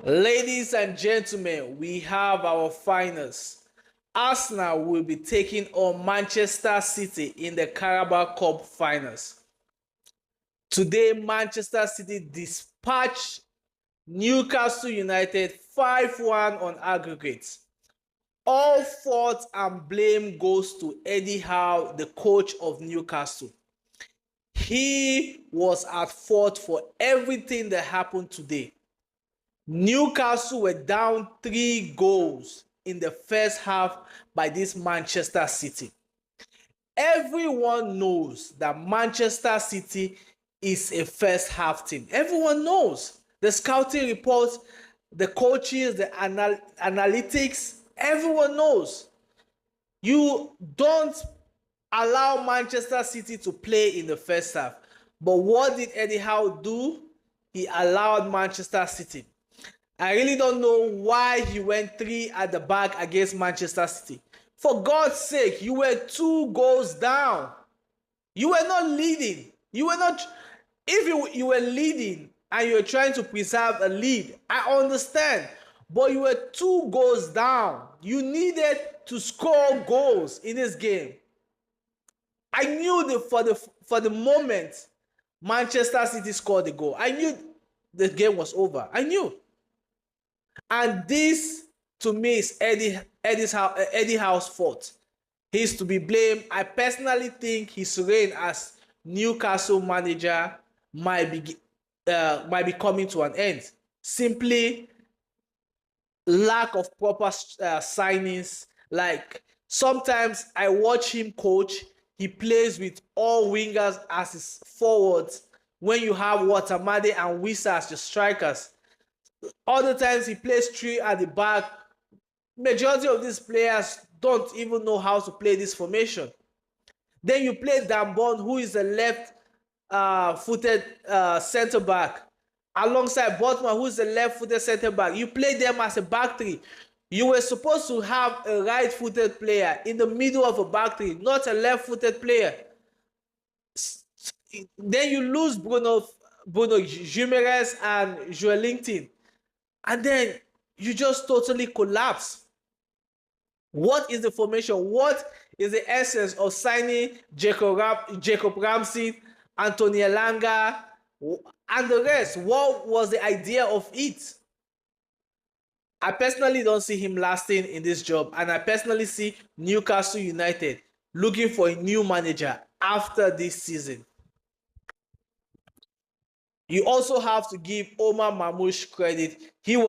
Ladies and gentlemen, we have our finals. Arsenal will be taking on Manchester City in the Carabao Cup finals. Today, Manchester City dispatched Newcastle United 5-1 on aggregate. All fault and blame goes to Eddie Howe, the coach of Newcastle. He was at fault for everything that happened today. Newcastle were down 3 goals in the first half by this Manchester City. Everyone knows that Manchester City is a first half team. Everyone knows. The scouting reports, the coaches, the analytics, everyone knows. You don't allow Manchester City to play in the first half. But what did Eddie Howe do? He allowed Manchester City. I really don't know why he went 3 at the back against Manchester City. For God's sake, you were 2 goals down. You were not leading. If you were leading and you were trying to preserve a lead, I understand. But you were 2 goals down. You needed to score goals in this game. I knew that for the moment Manchester City scored the goal, I knew the game was over. I knew. And this, to me, is Eddie Howe's fault. He's to be blamed. I personally think his reign as Newcastle manager might be coming to an end. Simply lack of proper signings. Like, sometimes I watch him coach. He plays with all wingers as his forwards when you have Watamade and Wissa as your strikers. Other times he plays 3 at the back. Majority of these players don't even know how to play this formation. Then you play Dambon, who is a left-footed center back, alongside Botman, who is a left-footed center back. You play them as a back three. You were supposed to have a right-footed player in the middle of a back three, not a left-footed player. Then you lose Bruno Guimaraes and Joelinton. And then you just totally collapse. What is the formation? What is the essence of signing Jacob Ramsey, Anthony Elanga, and the rest? What was the idea of it? I personally don't see him lasting in this job, and I personally see Newcastle United looking for a new manager after this season. You also have to give Omar Mamouche credit. He was